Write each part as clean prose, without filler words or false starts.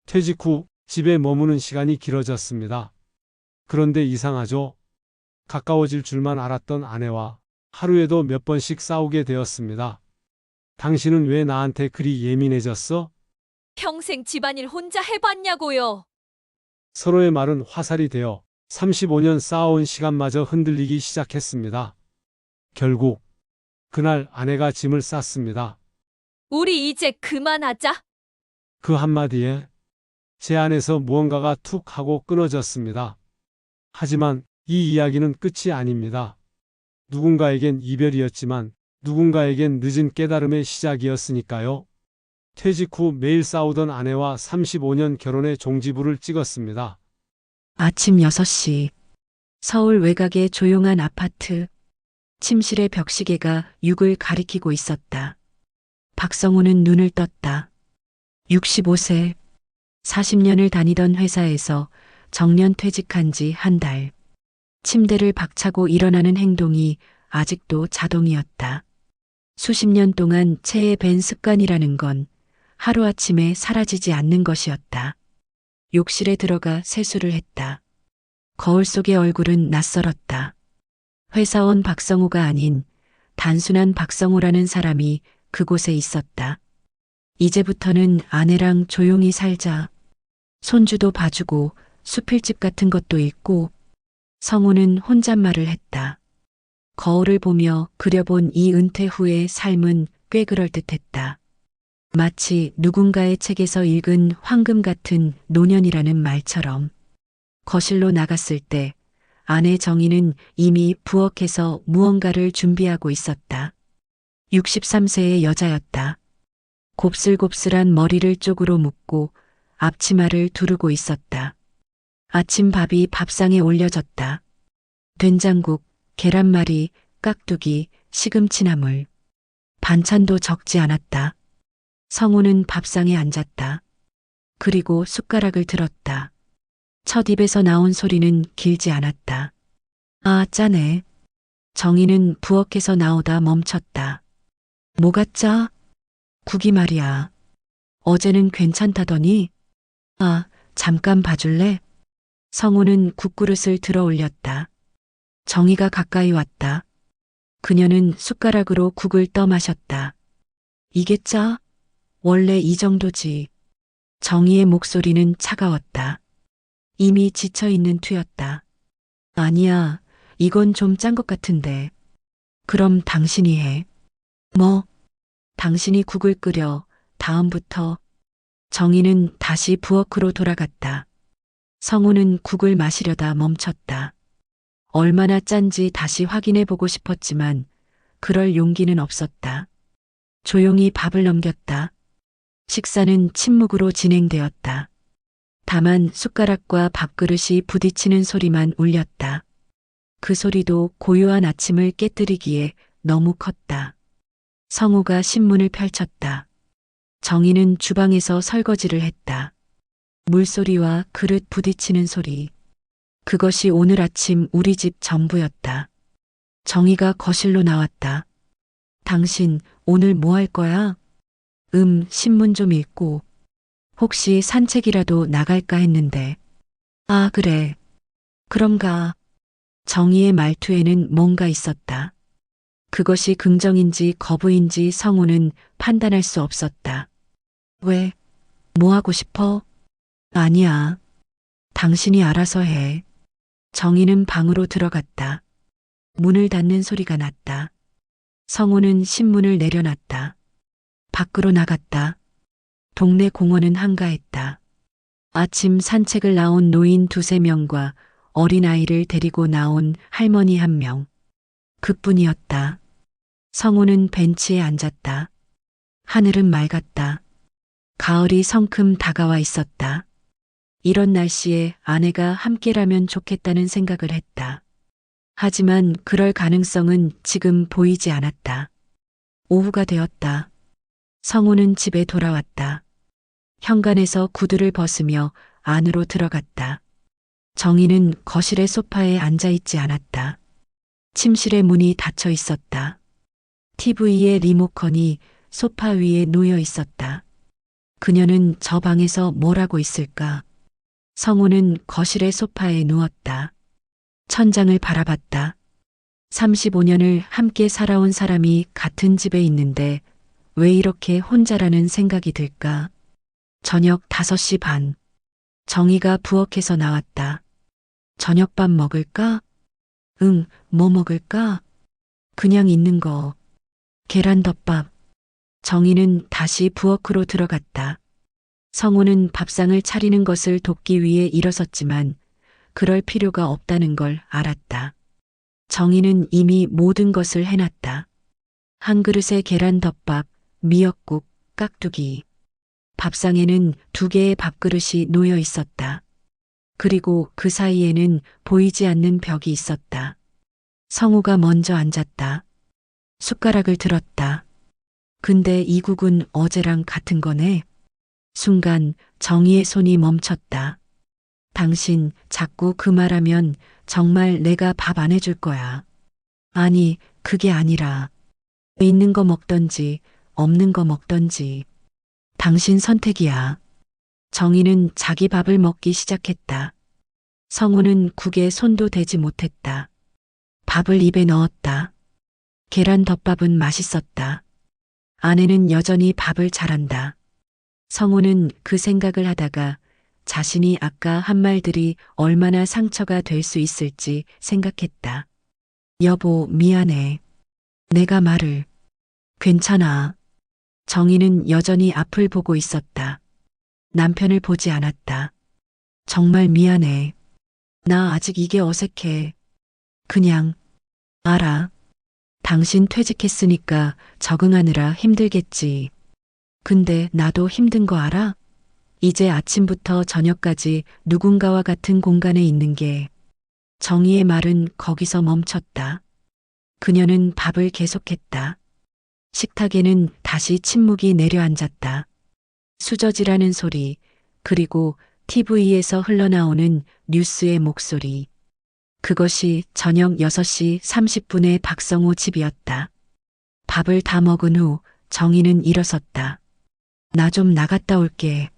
퇴직 후 집에 머무는 시간이 길어졌습니다. 그런데 이상하죠? 가까워질 줄만 알았던 아내와 하루에도 몇 번씩 싸우게 되었습니다. 당신은 왜 나한테 그리 예민해졌어? 평생 집안일 혼자 해봤냐고요. 서로의 말은 화살이 되어 35년 쌓아온 시간마저 흔들리기 시작했습니다. 결국 그날 아내가 짐을 쌌습니다. 우리 이제 그만하자. 그 한마디에 제 안에서 무언가가 툭 하고 끊어졌습니다. 하지만 이 이야기는 끝이 아닙니다. 누군가에겐 이별이었지만 누군가에겐 늦은 깨달음의 시작이었으니까요. 퇴직 후 매일 싸우던 아내와 35년 결혼의 종지부를 찍었습니다. 아침 6시. 서울 외곽의 조용한 아파트. 침실의 벽시계가 6을 가리키고 있었다. 박성우는 눈을 떴다. 65세. 40년을 다니던 회사에서 정년 퇴직한 지 한 달. 침대를 박차고 일어나는 행동이 아직도 자동이었다. 수십 년 동안 체에 밴 습관이라는 건 하루아침에 사라지지 않는 것이었다. 욕실에 들어가 세수를 했다. 거울 속의 얼굴은 낯설었다. 회사원 박성우가 아닌 단순한 박성우라는 사람이 그곳에 있었다. 이제부터는 아내랑 조용히 살자. 손주도 봐주고 수필집 같은 것도 읽고. 성우는 혼잣말을 했다. 거울을 보며 그려본 이 은퇴 후의 삶은 꽤 그럴듯했다. 마치 누군가의 책에서 읽은 황금 같은 노년이라는 말처럼. 거실로 나갔을 때 아내 정희는 이미 부엌에서 무언가를 준비하고 있었다. 63세의 여자였다. 곱슬곱슬한 머리를 쪽으로 묶고 앞치마를 두르고 있었다. 아침 밥이 밥상에 올려졌다. 된장국, 계란말이, 깍두기, 시금치나물. 반찬도 적지 않았다. 성우는 밥상에 앉았다. 그리고 숟가락을 들었다. 첫 입에서 나온 소리는 길지 않았다. 아, 짜네. 정희는 부엌에서 나오다 멈췄다. 뭐가 짜? 국이 말이야. 어제는 괜찮다더니. 아, 잠깐 봐줄래? 성우는 국그릇을 들어 올렸다. 정희가 가까이 왔다. 그녀는 숟가락으로 국을 떠 마셨다. 이게 짜? 원래 이 정도지. 정희의 목소리는 차가웠다. 이미 지쳐있는 투였다. 아니야, 이건 좀 짠 것 같은데. 그럼 당신이 해. 뭐? 당신이 국을 끓여. 다음부터. 정희는 다시 부엌으로 돌아갔다. 성우는 국을 마시려다 멈췄다. 얼마나 짠지 다시 확인해 보고 싶었지만 그럴 용기는 없었다. 조용히 밥을 넘겼다. 식사는 침묵으로 진행되었다. 다만 숟가락과 밥그릇이 부딪히는 소리만 울렸다. 그 소리도 고요한 아침을 깨뜨리기에 너무 컸다. 성우가 신문을 펼쳤다. 정희는 주방에서 설거지를 했다. 물소리와 그릇 부딪히는 소리. 그것이 오늘 아침 우리 집 전부였다. 정희가 거실로 나왔다. 당신 오늘 뭐 할 거야? 신문 좀 읽고. 혹시 산책이라도 나갈까 했는데. 아, 그래. 그럼 가. 정희의 말투에는 뭔가 있었다. 그것이 긍정인지 거부인지 성우는 판단할 수 없었다. 왜? 뭐 하고 싶어? 아니야. 당신이 알아서 해. 정희는 방으로 들어갔다. 문을 닫는 소리가 났다. 성우는 신문을 내려놨다. 밖으로 나갔다. 동네 공원은 한가했다. 아침 산책을 나온 노인 2~3명과 어린아이를 데리고 나온 할머니 1명. 그뿐이었다. 성우는 벤치에 앉았다. 하늘은 맑았다. 가을이 성큼 다가와 있었다. 이런 날씨에 아내가 함께라면 좋겠다는 생각을 했다. 하지만 그럴 가능성은 지금 보이지 않았다. 오후가 되었다. 성우는 집에 돌아왔다. 현관에서 구두를 벗으며 안으로 들어갔다. 정희는 거실의 소파에 앉아있지 않았다. 침실의 문이 닫혀 있었다. TV의 리모컨이 소파 위에 놓여 있었다. 그녀는 저 방에서 뭘 하고 있을까? 성우는 거실의 소파에 누웠다. 천장을 바라봤다. 35년을 함께 살아온 사람이 같은 집에 있는데 왜 이렇게 혼자라는 생각이 들까? 저녁 5시 반. 정희가 부엌에서 나왔다. 저녁밥 먹을까? 응, 뭐 먹을까? 그냥 있는 거. 계란덮밥. 정희는 다시 부엌으로 들어갔다. 성우는 밥상을 차리는 것을 돕기 위해 일어섰지만 그럴 필요가 없다는 걸 알았다. 정희는 이미 모든 것을 해놨다. 한 그릇의 계란덮밥, 미역국, 깍두기. 밥상에는 2개의 밥그릇이 놓여 있었다. 그리고 그 사이에는 보이지 않는 벽이 있었다. 성우가 먼저 앉았다. 숟가락을 들었다. 근데 이 국은 어제랑 같은 거네. 순간 정희의 손이 멈췄다. 당신 자꾸 그 말하면 정말 내가 밥 안 해줄 거야. 아니, 그게 아니라 있는 거 먹던지 없는 거 먹던지 당신 선택이야. 정희는 자기 밥을 먹기 시작했다. 성우는 국에 손도 대지 못했다. 밥을 입에 넣었다. 계란덮밥은 맛있었다. 아내는 여전히 밥을 잘한다. 성우는 그 생각을 하다가 자신이 아까 한 말들이 얼마나 상처가 될 수 있을지 생각했다. 여보, 미안해. 내가 말을. 괜찮아. 정희는 여전히 앞을 보고 있었다. 남편을 보지 않았다. 정말 미안해. 나 아직 이게 어색해. 그냥, 알아. 당신 퇴직했으니까 적응하느라 힘들겠지. 근데 나도 힘든 거 알아? 이제 아침부터 저녁까지 누군가와 같은 공간에 있는 게. 정희의 말은 거기서 멈췄다. 그녀는 밥을 계속했다. 식탁에는 다시 침묵이 내려앉았다. 수저질하는 소리, 그리고 TV에서 흘러나오는 뉴스의 목소리. 그것이 저녁 6시 30분의 박성호 집이었다. 밥을 다 먹은 후 정희는 일어섰다. 나 좀 나갔다 올게.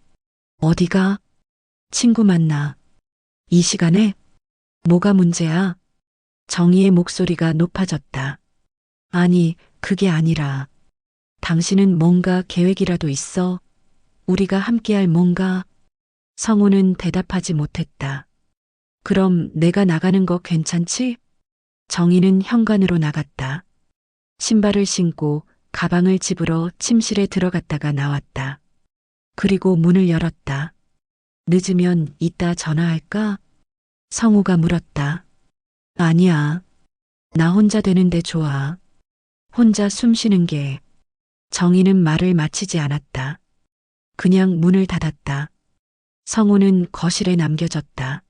어디가? 친구 만나. 이 시간에? 뭐가 문제야? 정희의 목소리가 높아졌다. 아니, 그게 아니라. 당신은 뭔가 계획이라도 있어? 우리가 함께할 뭔가? 성우는 대답하지 못했다. 그럼 내가 나가는 거 괜찮지? 정희는 현관으로 나갔다. 신발을 신고 가방을 집으러 침실에 들어갔다가 나왔다. 그리고 문을 열었다. 늦으면 이따 전화할까? 성우가 물었다. 아니야. 나 혼자 되는데 좋아. 혼자 숨 쉬는 게. 정희는 말을 마치지 않았다. 그냥 문을 닫았다. 성우는 거실에 남겨졌다.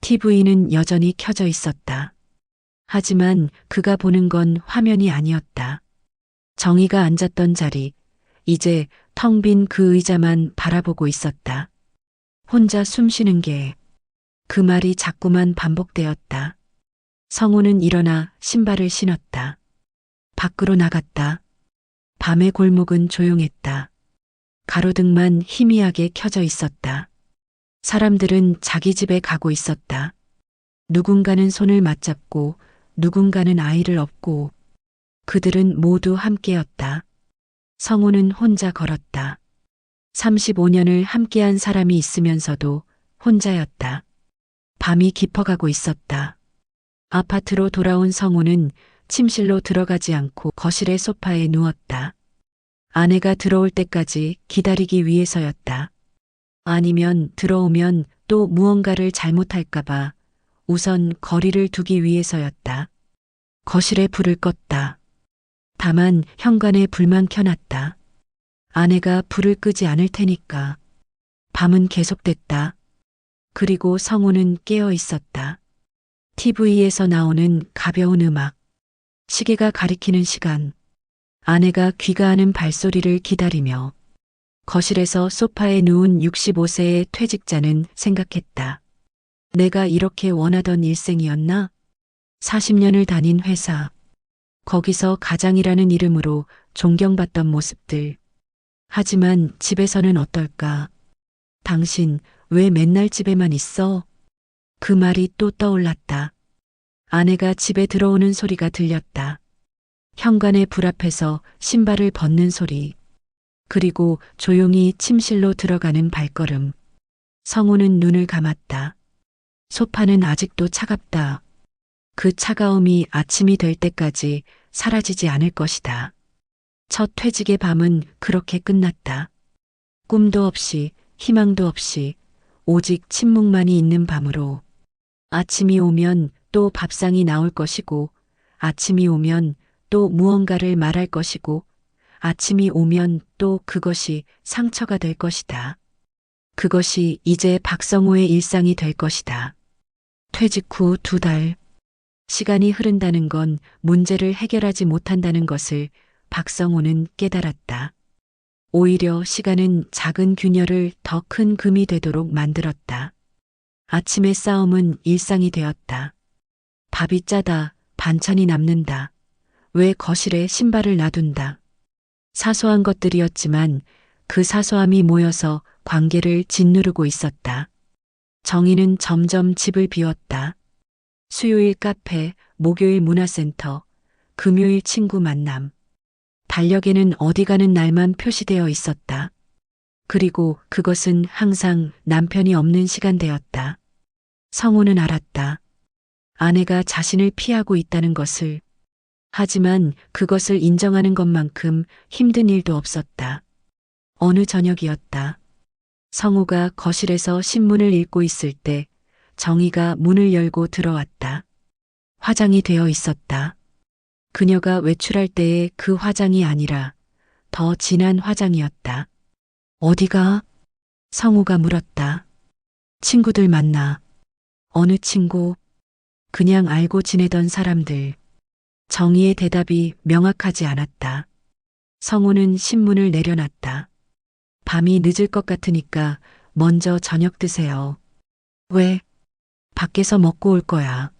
TV는 여전히 켜져 있었다. 하지만 그가 보는 건 화면이 아니었다. 정희가 앉았던 자리, 이제 텅 빈 그 의자만 바라보고 있었다. 혼자 숨 쉬는 게. 그 말이 자꾸만 반복되었다. 성우는 일어나 신발을 신었다. 밖으로 나갔다. 밤의 골목은 조용했다. 가로등만 희미하게 켜져 있었다. 사람들은 자기 집에 가고 있었다. 누군가는 손을 맞잡고 누군가는 아이를 업고 그들은 모두 함께였다. 성우는 혼자 걸었다. 35년을 함께한 사람이 있으면서도 혼자였다. 밤이 깊어가고 있었다. 아파트로 돌아온 성우는 침실로 들어가지 않고 거실의 소파에 누웠다. 아내가 들어올 때까지 기다리기 위해서였다. 아니면 들어오면 또 무언가를 잘못할까봐 우선 거리를 두기 위해서였다. 거실에 불을 껐다. 다만 현관에 불만 켜놨다. 아내가 불을 끄지 않을 테니까. 밤은 계속됐다. 그리고 성우는 깨어 있었다. TV에서 나오는 가벼운 음악. 시계가 가리키는 시간. 아내가 귀가하는 발소리를 기다리며 거실에서 소파에 누운 65세의 퇴직자는 생각했다. 내가 이렇게 원하던 일생이었나? 40년을 다닌 회사. 거기서 가장이라는 이름으로 존경받던 모습들. 하지만 집에서는 어떨까? 당신 왜 맨날 집에만 있어? 그 말이 또 떠올랐다. 아내가 집에 들어오는 소리가 들렸다. 현관의 불 앞에서 신발을 벗는 소리. 그리고 조용히 침실로 들어가는 발걸음. 성우는 눈을 감았다. 소파는 아직도 차갑다. 그 차가움이 아침이 될 때까지 사라지지 않을 것이다. 첫 퇴직의 밤은 그렇게 끝났다. 꿈도 없이, 희망도 없이, 오직 침묵만이 있는 밤으로. 아침이 오면 또 밥상이 나올 것이고, 아침이 오면 또 무언가를 말할 것이고, 아침이 오면 또 그것이 상처가 될 것이다. 그것이 이제 박성호의 일상이 될 것이다. 퇴직 후 2달. 시간이 흐른다는 건 문제를 해결하지 못한다는 것을 박성호는 깨달았다. 오히려 시간은 작은 균열을 더 큰 금이 되도록 만들었다. 아침의 싸움은 일상이 되었다. 밥이 짜다, 반찬이 남는다. 왜 거실에 신발을 놔둔다. 사소한 것들이었지만 그 사소함이 모여서 관계를 짓누르고 있었다. 정희는 점점 집을 비웠다. 수요일 카페, 목요일 문화센터, 금요일 친구 만남. 달력에는 어디 가는 날만 표시되어 있었다. 그리고 그것은 항상 남편이 없는 시간대였다. 성우는 알았다. 아내가 자신을 피하고 있다는 것을. 하지만 그것을 인정하는 것만큼 힘든 일도 없었다. 어느 저녁이었다. 성우가 거실에서 신문을 읽고 있을 때 정희가 문을 열고 들어왔다. 화장이 되어 있었다. 그녀가 외출할 때의 그 화장이 아니라 더 진한 화장이었다. 어디가? 성우가 물었다. 친구들 만나. 어느 친구? 그냥 알고 지내던 사람들. 정희의 대답이 명확하지 않았다. 성우는 신문을 내려놨다. 밤이 늦을 것 같으니까 먼저 저녁 드세요. 왜? 밖에서 먹고 올 거야.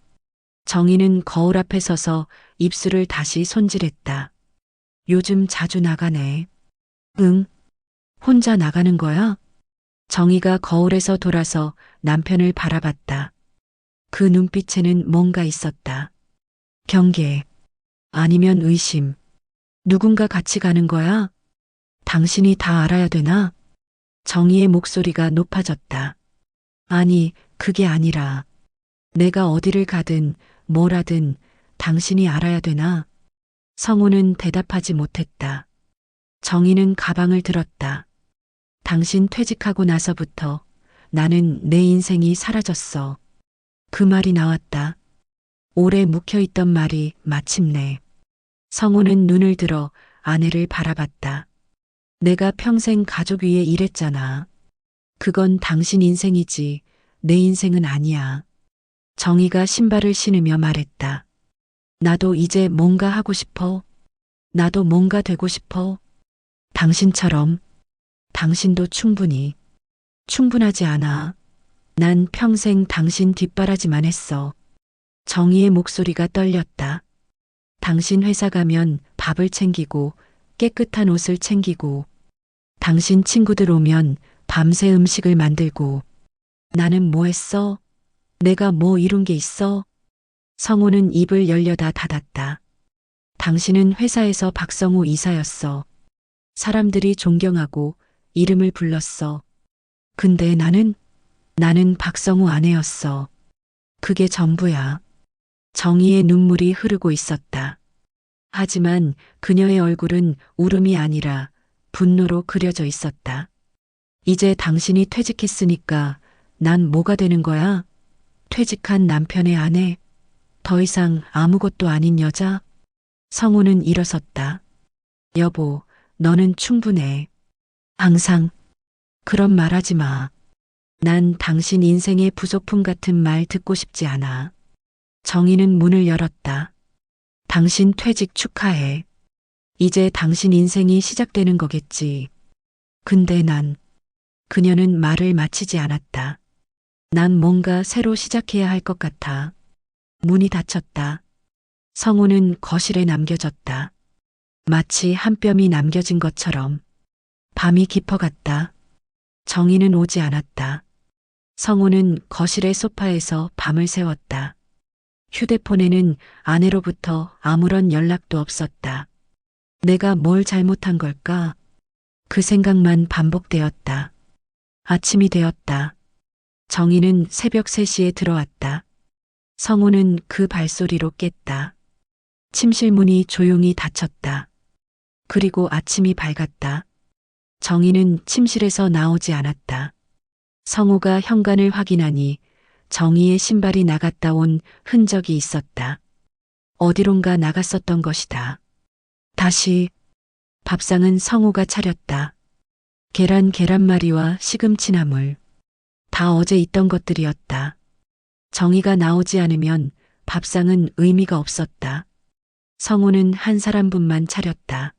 정희는 거울 앞에 서서 입술을 다시 손질했다. 요즘 자주 나가네. 응. 혼자 나가는 거야? 정희가 거울에서 돌아서 남편을 바라봤다. 그 눈빛에는 뭔가 있었다. 경계. 아니면 의심. 누군가 같이 가는 거야? 당신이 다 알아야 되나? 정희의 목소리가 높아졌다. 아니, 그게 아니라 내가 어디를 가든 뭘 하든 당신이 알아야 되나? 성우는 대답하지 못했다. 정희는 가방을 들었다. 당신 퇴직하고 나서부터 나는 내 인생이 사라졌어. 그 말이 나왔다. 오래 묵혀있던 말이 마침내. 성우는 눈을 들어 아내를 바라봤다. 내가 평생 가족 위에 일했잖아. 그건 당신 인생이지 내 인생은 아니야. 정희가 신발을 신으며 말했다. 나도 이제 뭔가 하고 싶어. 나도 뭔가 되고 싶어. 당신처럼. 당신도 충분하지 않아. 난 평생 당신 뒷바라지만 했어. 정희의 목소리가 떨렸다. 당신 회사 가면 밥을 챙기고 깨끗한 옷을 챙기고 당신 친구들 오면 밤새 음식을 만들고 나는 뭐 했어? 내가 뭐 이룬 게 있어? 성우는 입을 열려다 닫았다. 당신은 회사에서 박성우 이사였어. 사람들이 존경하고 이름을 불렀어. 근데 나는 박성우 아내였어. 그게 전부야. 정희의 눈물이 흐르고 있었다. 하지만 그녀의 얼굴은 울음이 아니라 분노로 그려져 있었다. 이제 당신이 퇴직했으니까 난 뭐가 되는 거야? 퇴직한 남편의 아내? 더 이상 아무것도 아닌 여자? 성우는 일어섰다. 여보, 너는 충분해. 항상. 그런 말 하지 마. 난 당신 인생의 부속품 같은 말 듣고 싶지 않아. 정희는 문을 열었다. 당신 퇴직 축하해. 이제 당신 인생이 시작되는 거겠지. 근데 그녀는 말을 마치지 않았다. 난 뭔가 새로 시작해야 할 것 같아. 문이 닫혔다. 성우는 거실에 남겨졌다. 마치 한 뼘이 남겨진 것처럼. 밤이 깊어갔다. 정희는 오지 않았다. 성우는 거실의 소파에서 밤을 새웠다. 휴대폰에는 아내로부터 아무런 연락도 없었다. 내가 뭘 잘못한 걸까? 그 생각만 반복되었다. 아침이 되었다. 정희는 새벽 3시에 들어왔다. 성우는 그 발소리로 깼다. 침실 문이 조용히 닫혔다. 그리고 아침이 밝았다. 정희는 침실에서 나오지 않았다. 성우가 현관을 확인하니 정희의 신발이 나갔다 온 흔적이 있었다. 어디론가 나갔었던 것이다. 다시 밥상은 성우가 차렸다. 계란말이와 시금치나물. 다 어제 있던 것들이었다. 정희가 나오지 않으면 밥상은 의미가 없었다. 성우는 한 사람분만 차렸다.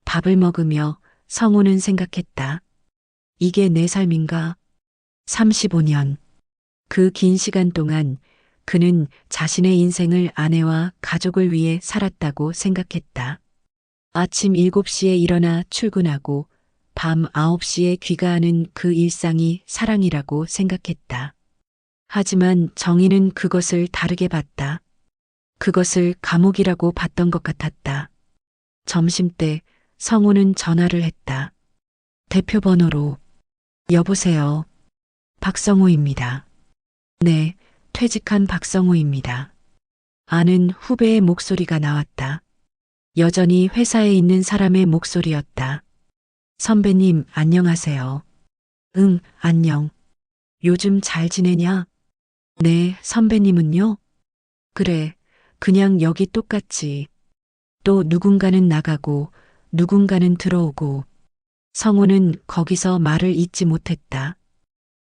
밥을 먹으며 성우는 생각했다. 이게 내 삶인가? 35년. 그 긴 시간 동안 그는 자신의 인생을 아내와 가족을 위해 살았다고 생각했다. 아침 7시에 일어나 출근하고 밤 9시에 귀가하는 그 일상이 사랑이라고 생각했다. 하지만 정희는 그것을 다르게 봤다. 그것을 감옥이라고 봤던 것 같았다. 점심때 성우는 전화를 했다. 대표 번호로. 여보세요. 박성우입니다. 네, 퇴직한 박성우입니다. 아는 후배의 목소리가 나왔다. 여전히 회사에 있는 사람의 목소리였다. 선배님, 안녕하세요. 응, 안녕. 요즘 잘 지내냐? 네, 선배님은요? 그래, 그냥 여기 똑같지. 또 누군가는 나가고, 누군가는 들어오고. 성우는 거기서 말을 잇지 못했다.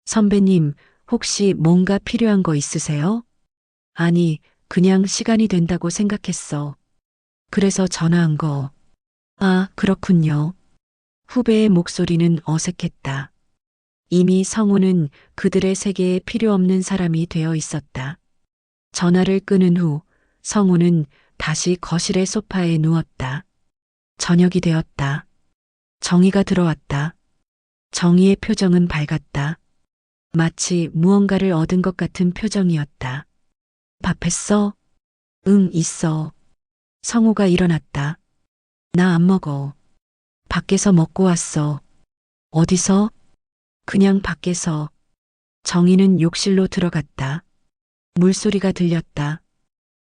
선배님, 혹시 뭔가 필요한 거 있으세요? 아니, 그냥 시간이 된다고 생각했어. 그래서 전화한 거. 아, 그렇군요. 후배의 목소리는 어색했다. 이미 성우는 그들의 세계에 필요 없는 사람이 되어 있었다. 전화를 끊은 후 성우는 다시 거실의 소파에 누웠다. 저녁이 되었다. 정희가 들어왔다. 정희의 표정은 밝았다. 마치 무언가를 얻은 것 같은 표정이었다. 밥 했어? 응, 있어. 성우가 일어났다. 나 안 먹어. 밖에서 먹고 왔어. 어디서? 그냥 밖에서. 정희는 욕실로 들어갔다. 물소리가 들렸다.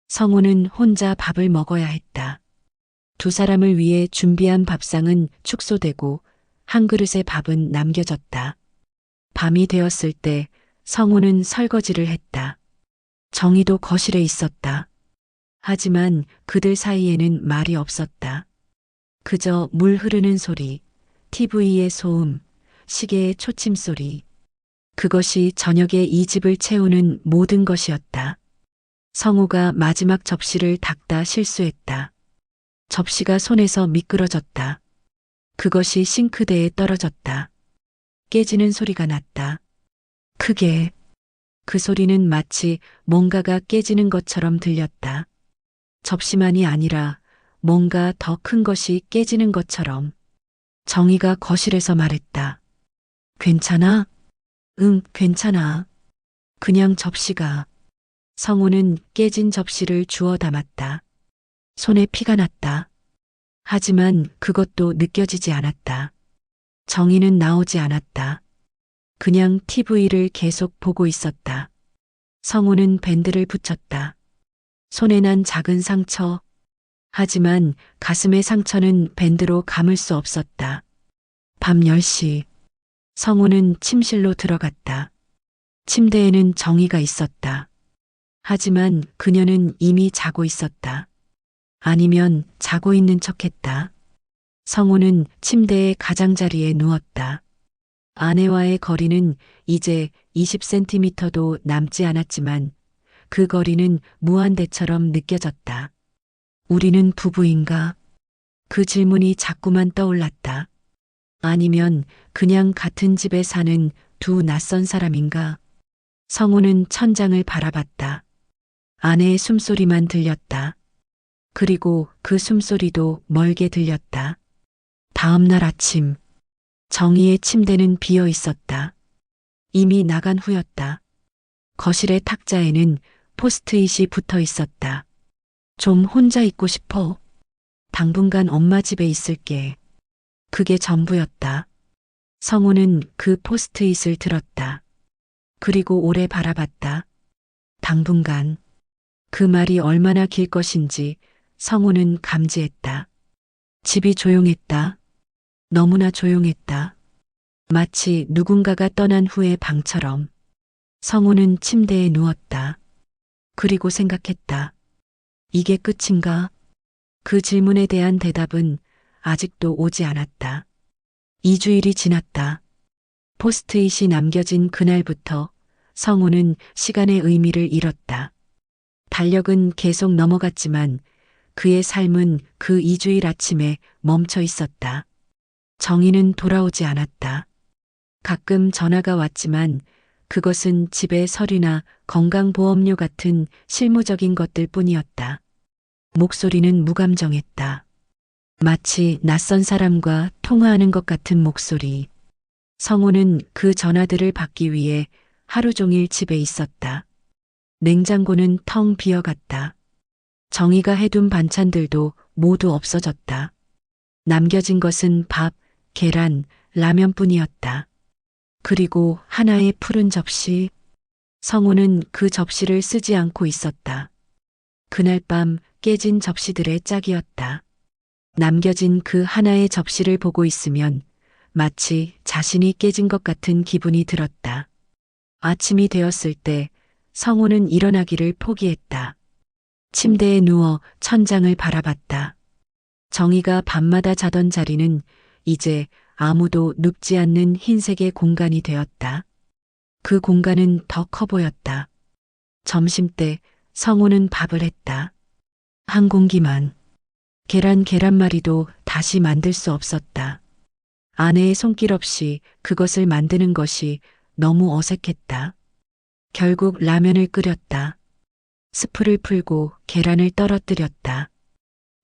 성우는 혼자 밥을 먹어야 했다. 두 사람을 위해 준비한 밥상은 축소되고 한 그릇의 밥은 남겨졌다. 밤이 되었을 때 성우는 설거지를 했다. 정희도 거실에 있었다. 하지만 그들 사이에는 말이 없었다. 그저 물 흐르는 소리, TV의 소음, 시계의 초침 소리. 그것이 저녁에 이 집을 채우는 모든 것이었다. 성우가 마지막 접시를 닦다 실수했다. 접시가 손에서 미끄러졌다. 그것이 싱크대에 떨어졌다. 깨지는 소리가 났다. 크게. 그 소리는 마치 뭔가가 깨지는 것처럼 들렸다. 접시만이 아니라 뭔가 더 큰 것이 깨지는 것처럼. 정희가 거실에서 말했다. 괜찮아? 응, 괜찮아. 그냥 접시가. 성우는 깨진 접시를 주워 담았다. 손에 피가 났다. 하지만 그것도 느껴지지 않았다. 정희는 나오지 않았다. 그냥 TV를 계속 보고 있었다. 성우는 밴드를 붙였다. 손에 난 작은 상처. 하지만 가슴의 상처는 밴드로 감을 수 없었다. 밤 10시. 성우는 침실로 들어갔다. 침대에는 정희가 있었다. 하지만 그녀는 이미 자고 있었다. 아니면 자고 있는 척했다. 성우는 침대의 가장자리에 누웠다. 아내와의 거리는 이제 20cm도 남지 않았지만 그 거리는 무한대처럼 느껴졌다. 우리는 부부인가? 그 질문이 자꾸만 떠올랐다. 아니면 그냥 같은 집에 사는 두 낯선 사람인가? 성우는 천장을 바라봤다. 아내의 숨소리만 들렸다. 그리고 그 숨소리도 멀게 들렸다. 다음 날 아침. 정희의 침대는 비어 있었다. 이미 나간 후였다. 거실의 탁자에는 포스트잇이 붙어 있었다. 좀 혼자 있고 싶어. 당분간 엄마 집에 있을게. 그게 전부였다. 성우는 그 포스트잇을 들었다. 그리고 오래 바라봤다. 당분간. 그 말이 얼마나 길 것인지 성우는 감지했다. 집이 조용했다. 너무나 조용했다. 마치 누군가가 떠난 후의 방처럼. 성우는 침대에 누웠다. 그리고 생각했다. 이게 끝인가? 그 질문에 대한 대답은 아직도 오지 않았다. 2주일이 지났다. 포스트잇이 남겨진 그날부터 성우는 시간의 의미를 잃었다. 달력은 계속 넘어갔지만 그의 삶은 그 2주일 아침에 멈춰 있었다. 정희는 돌아오지 않았다. 가끔 전화가 왔지만 그것은 집의 서류나 건강보험료 같은 실무적인 것들 뿐이었다. 목소리는 무감정했다. 마치 낯선 사람과 통화하는 것 같은 목소리. 성우는 그 전화들을 받기 위해 하루 종일 집에 있었다. 냉장고는 텅 비어갔다. 정희가 해둔 반찬들도 모두 없어졌다. 남겨진 것은 밥, 계란, 라면뿐이었다. 그리고 하나의 푸른 접시. 성우는 그 접시를 쓰지 않고 있었다. 그날 밤 깨진 접시들의 짝이었다. 남겨진 그 하나의 접시를 보고 있으면 마치 자신이 깨진 것 같은 기분이 들었다. 아침이 되었을 때 성우는 일어나기를 포기했다. 침대에 누워 천장을 바라봤다. 정희가 밤마다 자던 자리는 이제 아무도 눕지 않는 흰색의 공간이 되었다. 그 공간은 더 커 보였다. 점심때 성우는 밥을 했다. 한 공기만. 계란말이도 다시 만들 수 없었다. 아내의 손길 없이 그것을 만드는 것이 너무 어색했다. 결국 라면을 끓였다. 스프를 풀고 계란을 떨어뜨렸다.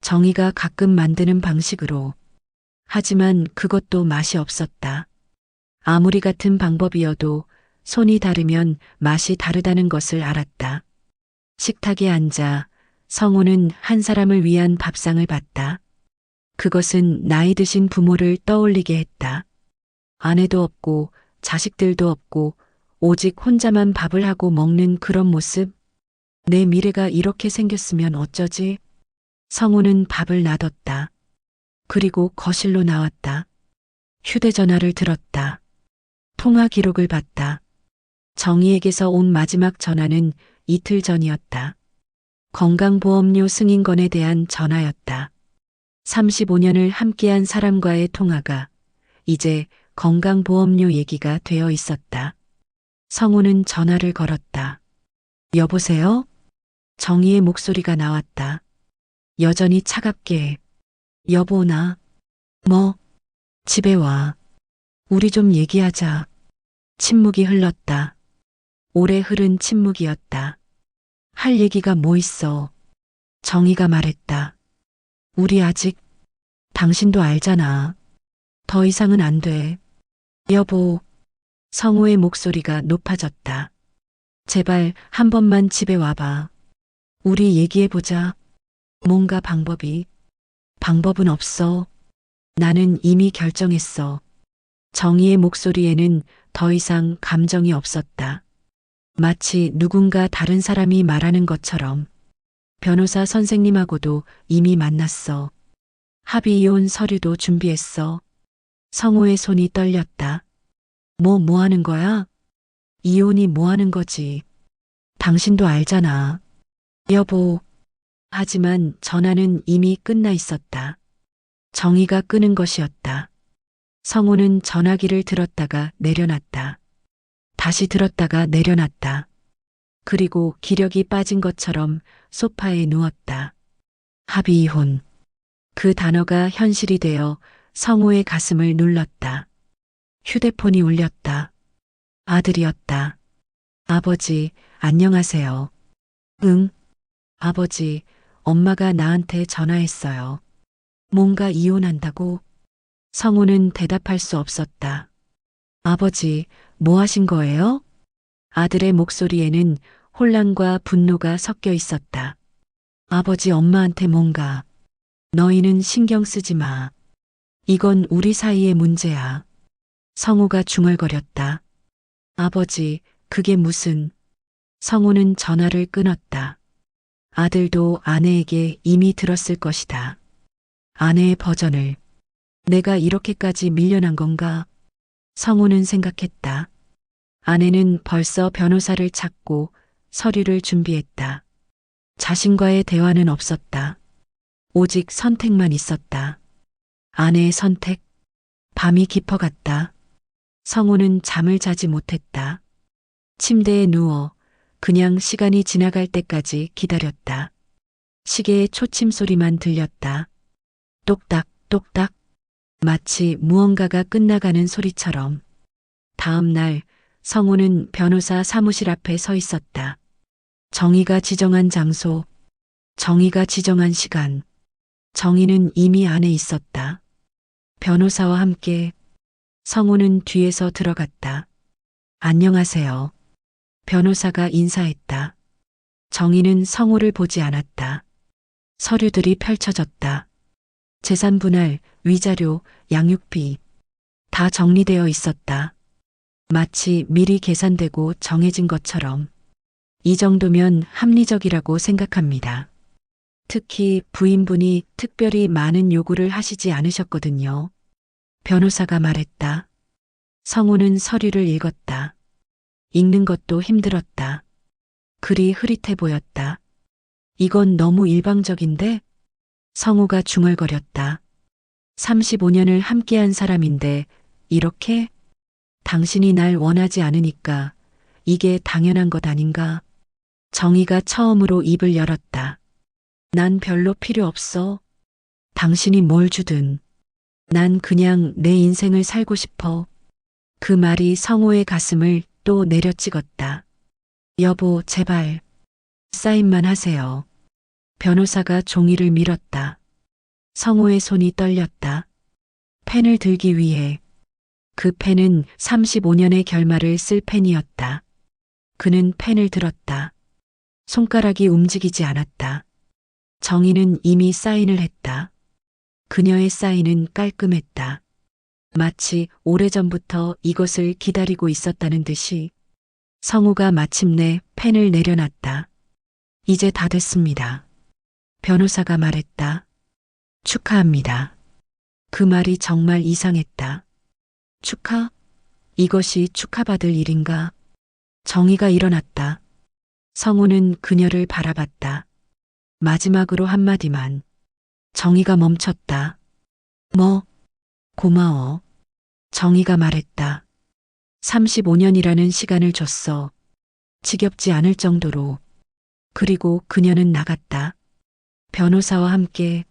정희가 가끔 만드는 방식으로. 하지만 그것도 맛이 없었다. 아무리 같은 방법이어도 손이 다르면 맛이 다르다는 것을 알았다. 식탁에 앉아 성우는 한 사람을 위한 밥상을 봤다. 그것은 나이 드신 부모를 떠올리게 했다. 아내도 없고 자식들도 없고 오직 혼자만 밥을 하고 먹는 그런 모습. 내 미래가 이렇게 생겼으면 어쩌지? 성우는 밥을 놔뒀다. 그리고 거실로 나왔다. 휴대전화를 들었다. 통화 기록을 봤다. 정희에게서 온 마지막 전화는 이틀 전이었다. 건강보험료 승인건에 대한 전화였다. 35년을 함께한 사람과의 통화가 이제 건강보험료 얘기가 되어 있었다. 성우는 전화를 걸었다. 여보세요? 정희의 목소리가 나왔다. 여전히 차갑게. 여보, 뭐? 집에 와. 우리 좀 얘기하자. 침묵이 흘렀다. 오래 흐른 침묵이었다. 할 얘기가 뭐 있어? 정희가 말했다. 우리 아직, 당신도 알잖아. 더 이상은 안 돼. 여보. 성우의 목소리가 높아졌다. 제발 한 번만 집에 와봐. 우리 얘기해보자. 뭔가 방법은 없어. 나는 이미 결정했어. 정희의 목소리에는 더 이상 감정이 없었다. 마치 누군가 다른 사람이 말하는 것처럼. 변호사 선생님하고도 이미 만났어. 합의 이혼 서류도 준비했어. 성우의 손이 떨렸다. 뭐 하는 거야? 이혼이 뭐 하는 거지? 당신도 알잖아. 여보. 하지만 전화는 이미 끝나 있었다. 정희가 끄는 것이었다. 성우는 전화기를 들었다가 내려놨다. 다시 들었다가 내려놨다. 그리고 기력이 빠진 것처럼 소파에 누웠다. 합의 이혼. 그 단어가 현실이 되어 성우의 가슴을 눌렀다. 휴대폰이 울렸다. 아들이었다. 아버지, 안녕하세요. 응. 아버지, 엄마가 나한테 전화했어요. 뭔가 이혼한다고? 성우는 대답할 수 없었다. 아버지, 뭐 하신 거예요? 아들의 목소리에는 혼란과 분노가 섞여 있었다. 아버지, 엄마한테 뭔가. 너희는 신경 쓰지 마. 이건 우리 사이의 문제야. 성우가 중얼거렸다. 아버지, 그게 무슨. 성우는 전화를 끊었다. 아들도 아내에게 이미 들었을 것이다. 아내의 버전을. 내가 이렇게까지 밀려난 건가? 성우는 생각했다. 아내는 벌써 변호사를 찾고 서류를 준비했다. 자신과의 대화는 없었다. 오직 선택만 있었다. 아내의 선택. 밤이 깊어갔다. 성우는 잠을 자지 못했다. 침대에 누워 그냥 시간이 지나갈 때까지 기다렸다. 시계의 초침 소리만 들렸다. 똑딱, 똑딱. 마치 무언가가 끝나가는 소리처럼. 다음 날 성우는 변호사 사무실 앞에 서 있었다. 정의가 지정한 장소, 정의가 지정한 시간. 정의는 이미 안에 있었다. 변호사와 함께 성우는 뒤에서 들어갔다. 안녕하세요. 변호사가 인사했다. 정의는 성우를 보지 않았다. 서류들이 펼쳐졌다. 재산 분할, 위자료, 양육비. 다 정리되어 있었다. 마치 미리 계산되고 정해진 것처럼. 이 정도면 합리적이라고 생각합니다. 특히 부인분이 특별히 많은 요구를 하시지 않으셨거든요. 변호사가 말했다. 성우는 서류를 읽었다. 읽는 것도 힘들었다. 글이 흐릿해 보였다. 이건 너무 일방적인데? 성우가 중얼거렸다. 35년을 함께한 사람인데 이렇게? 당신이 날 원하지 않으니까 이게 당연한 것 아닌가? 정의가 처음으로 입을 열었다. 난 별로 필요 없어. 당신이 뭘 주든. 난 그냥 내 인생을 살고 싶어. 그 말이 성우의 가슴을 또 내려찍었다. 여보, 제발. 사인만 하세요. 변호사가 종이를 밀었다. 성우의 손이 떨렸다. 펜을 들기 위해. 그 펜은 35년의 결말을 쓸 펜이었다. 그는 펜을 들었다. 손가락이 움직이지 않았다. 정의는 이미 사인을 했다. 그녀의 사인은 깔끔했다. 마치 오래전부터 이것을 기다리고 있었다는 듯이. 성우가 마침내 펜을 내려놨다. 이제 다 됐습니다. 변호사가 말했다. 축하합니다. 그 말이 정말 이상했다. 축하? 이것이 축하받을 일인가? 정의가 일어났다. 성우는 그녀를 바라봤다. 마지막으로 한마디만. 정의가 멈췄다. 뭐? 고마워. 정의가 말했다. 35년이라는 시간을 줬어. 지겹지 않을 정도로. 그리고 그녀는 나갔다. 변호사와 함께.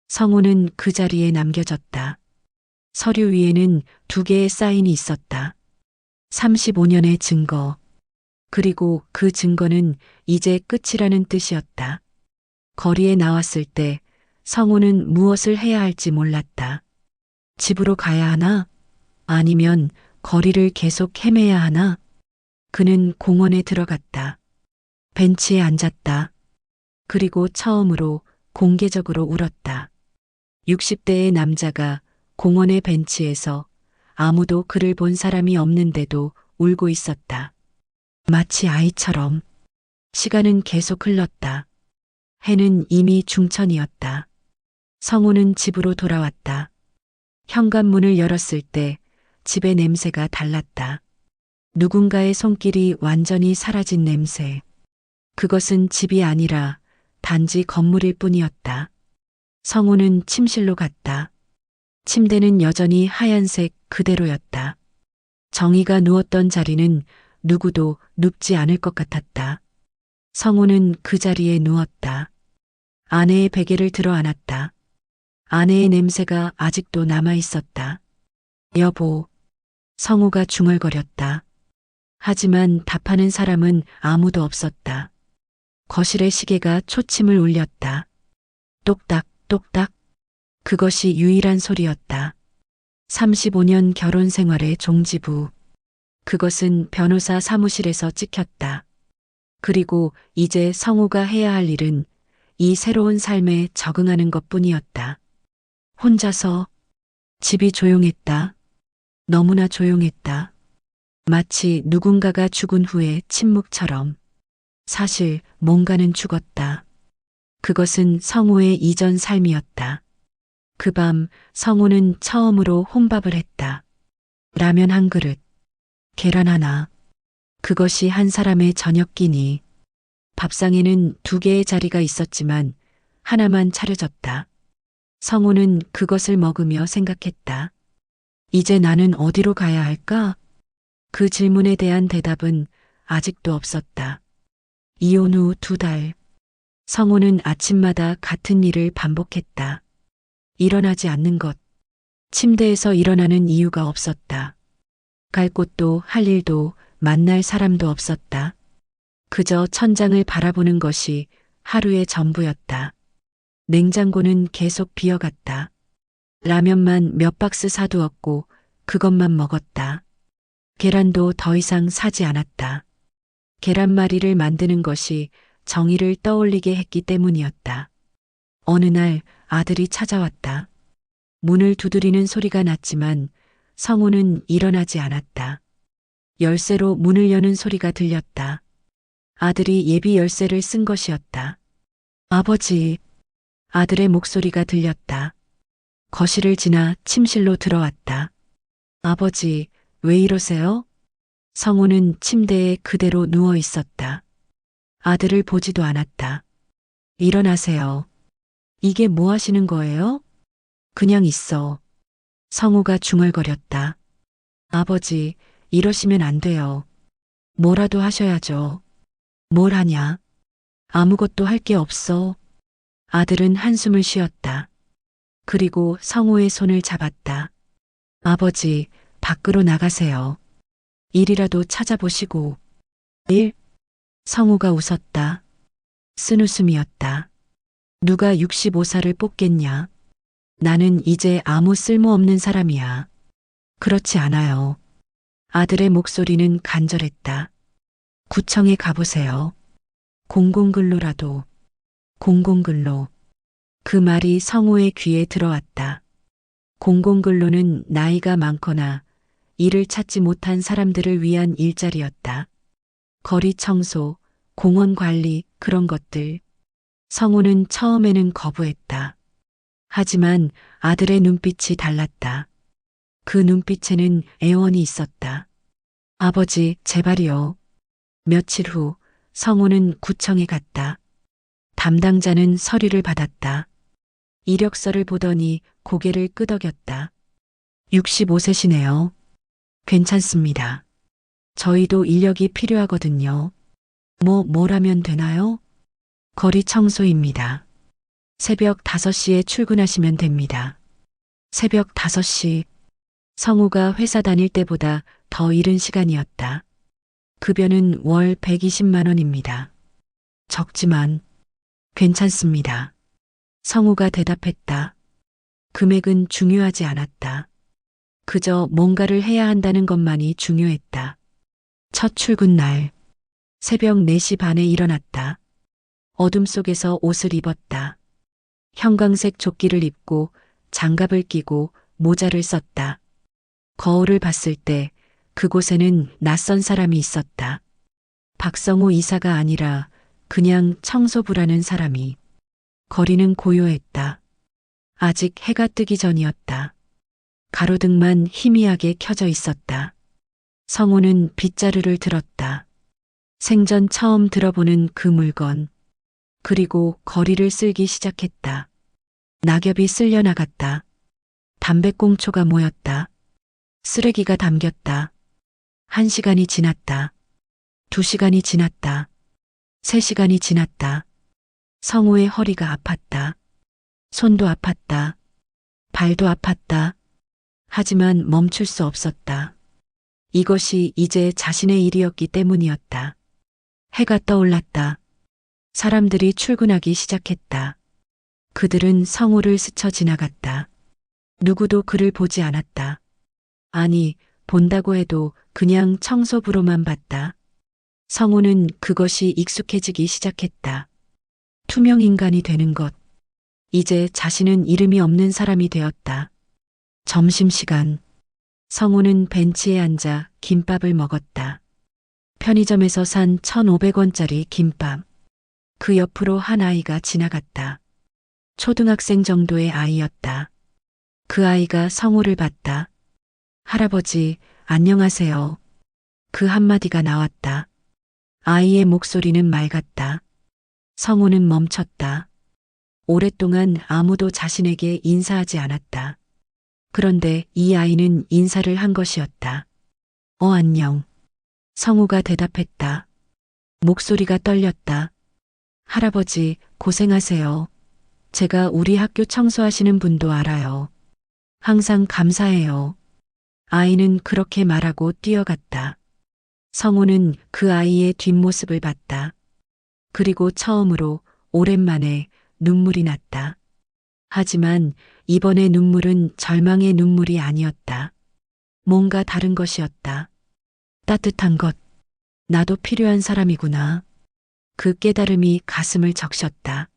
성우는 그 자리에 남겨졌다. 서류 위에는 2개의 사인이 있었다. 35년의 증거. 그리고 그 증거는 이제 끝이라는 뜻이었다. 거리에 나왔을 때 성우는 무엇을 해야 할지 몰랐다. 집으로 가야 하나? 아니면 거리를 계속 헤매야 하나? 그는 공원에 들어갔다. 벤치에 앉았다. 그리고 처음으로 공개적으로 울었다. 60대의 남자가 공원의 벤치에서 아무도 그를 본 사람이 없는데도 울고 있었다. 마치 아이처럼. 시간은 계속 흘렀다. 해는 이미 중천이었다. 성우는 집으로 돌아왔다. 현관문을 열었을 때 집의 냄새가 달랐다. 누군가의 손길이 완전히 사라진 냄새. 그것은 집이 아니라 단지 건물일 뿐이었다. 성우는 침실로 갔다. 침대는 여전히 하얀색 그대로였다. 정의가 누웠던 자리는 누구도 눕지 않을 것 같았다. 성우는 그 자리에 누웠다. 아내의 베개를 들어 안았다. 아내의 냄새가 아직도 남아 있었다. 여보. 성우가 중얼거렸다. 하지만 답하는 사람은 아무도 없었다. 거실의 시계가 초침을 울렸다. 똑딱, 똑딱. 그것이 유일한 소리였다. 35년 결혼 생활의 종지부. 그것은 변호사 사무실에서 찍혔다. 그리고 이제 성우가 해야 할 일은 이 새로운 삶에 적응하는 것뿐이었다. 혼자서. 집이 조용했다. 너무나 조용했다. 마치 누군가가 죽은 후의 침묵처럼. 사실 뭔가는 죽었다. 그것은 성우의 이전 삶이었다. 그 밤 성우는 처음으로 혼밥을 했다. 라면 한 그릇, 계란 하나. 그것이 한 사람의 저녁끼니. 밥상에는 2개의 자리가 있었지만 하나만 차려졌다. 성우는 그것을 먹으며 생각했다. 이제 나는 어디로 가야 할까? 그 질문에 대한 대답은 아직도 없었다. 이혼 후 2달. 성우는 아침마다 같은 일을 반복했다. 일어나지 않는 것. 침대에서 일어나는 이유가 없었다. 갈 곳도 할 일도 만날 사람도 없었다. 그저 천장을 바라보는 것이 하루의 전부였다. 냉장고는 계속 비어갔다. 라면만 몇 박스 사두었고 그것만 먹었다. 계란도 더 이상 사지 않았다. 계란말이를 만드는 것이 정의를 떠올리게 했기 때문이었다. 어느 날 아들이 찾아왔다. 문을 두드리는 소리가 났지만 성우는 일어나지 않았다. 열쇠로 문을 여는 소리가 들렸다. 아들이 예비 열쇠를 쓴 것이었다. 아버지. 아들의 목소리가 들렸다. 거실을 지나 침실로 들어왔다. 아버지, 왜 이러세요? 성우는 침대에 그대로 누워 있었다. 아들을 보지도 않았다. 일어나세요. 이게 뭐 하시는 거예요? 그냥 있어. 성우가 중얼거렸다. 아버지, 이러시면 안 돼요. 뭐라도 하셔야죠. 뭘 하냐? 아무것도 할 게 없어. 아들은 한숨을 쉬었다. 그리고 성우의 손을 잡았다. 아버지, 밖으로 나가세요. 일이라도 찾아보시고. 일? 성우가 웃었다. 쓴웃음이었다. 누가 65살을 뽑겠냐? 나는 이제 아무 쓸모없는 사람이야. 그렇지 않아요. 아들의 목소리는 간절했다. 구청에 가보세요. 공공근로라도. 공공근로. 그 말이 성우의 귀에 들어왔다. 공공근로는 나이가 많거나 일을 찾지 못한 사람들을 위한 일자리였다. 거리 청소, 공원 관리, 그런 것들. 성우는 처음에는 거부했다. 하지만 아들의 눈빛이 달랐다. 그 눈빛에는 애원이 있었다. 아버지, 제발이요. 며칠 후 성우는 구청에 갔다. 담당자는 서류를 받았다. 이력서를 보더니 고개를 끄덕였다. 65세시네요. 괜찮습니다. 저희도 인력이 필요하거든요. 뭘 하면 되나요? 거리 청소입니다. 새벽 5시에 출근하시면 됩니다. 새벽 5시. 성우가 회사 다닐 때보다 더 이른 시간이었다. 급여는 월 120만 원입니다. 적지만 괜찮습니다. 성우가 대답했다. 금액은 중요하지 않았다. 그저 뭔가를 해야 한다는 것만이 중요했다. 첫 출근 날. 새벽 4시 반에 일어났다. 어둠 속에서 옷을 입었다. 형광색 조끼를 입고 장갑을 끼고 모자를 썼다. 거울을 봤을 때 그곳에는 낯선 사람이 있었다. 박성우 이사가 아니라 그냥 청소부라는 사람이. 거리는 고요했다. 아직 해가 뜨기 전이었다. 가로등만 희미하게 켜져 있었다. 성우는 빗자루를 들었다. 생전 처음 들어보는 그 물건. 그리고 거리를 쓸기 시작했다. 낙엽이 쓸려 나갔다. 담배꽁초가 모였다. 쓰레기가 담겼다. 1시간이 지났다. 2시간이 지났다. 3시간이 지났다. 성우의 허리가 아팠다. 손도 아팠다. 발도 아팠다. 하지만 멈출 수 없었다. 이것이 이제 자신의 일이었기 때문이었다. 해가 떠올랐다. 사람들이 출근하기 시작했다. 그들은 성우를 스쳐 지나갔다. 누구도 그를 보지 않았다. 아니, 본다고 해도 그냥 청소부로만 봤다. 성우는 그것이 익숙해지기 시작했다. 투명 인간이 되는 것. 이제 자신은 이름이 없는 사람이 되었다. 점심시간. 성우는 벤치에 앉아 김밥을 먹었다. 편의점에서 산 1,500원짜리 김밥. 그 옆으로 한 아이가 지나갔다. 초등학생 정도의 아이였다. 그 아이가 성우를 봤다. 할아버지, 안녕하세요. 그 한마디가 나왔다. 아이의 목소리는 맑았다. 성우는 멈췄다. 오랫동안 아무도 자신에게 인사하지 않았다. 그런데 이 아이는 인사를 한 것이었다. 안녕. 성우가 대답했다. 목소리가 떨렸다. 할아버지, 고생하세요. 제가 우리 학교 청소하시는 분도 알아요. 항상 감사해요. 아이는 그렇게 말하고 뛰어갔다. 성우는 그 아이의 뒷모습을 봤다. 그리고 처음으로 오랜만에 눈물이 났다. 하지만 이번의 눈물은 절망의 눈물이 아니었다. 뭔가 다른 것이었다. 따뜻한 것. 나도 필요한 사람이구나. 그 깨달음이 가슴을 적셨다.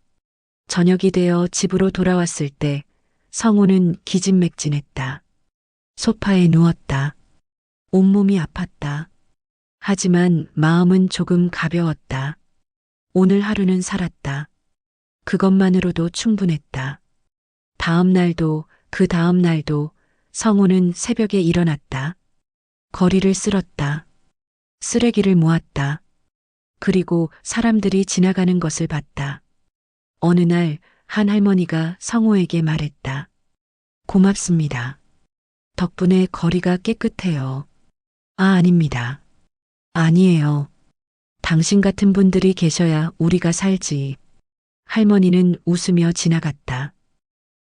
저녁이 되어 집으로 돌아왔을 때 성우는 기진맥진했다. 소파에 누웠다. 온몸이 아팠다. 하지만 마음은 조금 가벼웠다. 오늘 하루는 살았다. 그것만으로도 충분했다. 다음 날도 그 다음 날도 성우는 새벽에 일어났다. 거리를 쓸었다. 쓰레기를 모았다. 그리고 사람들이 지나가는 것을 봤다. 어느 날 한 할머니가 성우에게 말했다. 고맙습니다. 덕분에 거리가 깨끗해요. 아닙니다. 아니에요. 당신 같은 분들이 계셔야 우리가 살지. 할머니는 웃으며 지나갔다.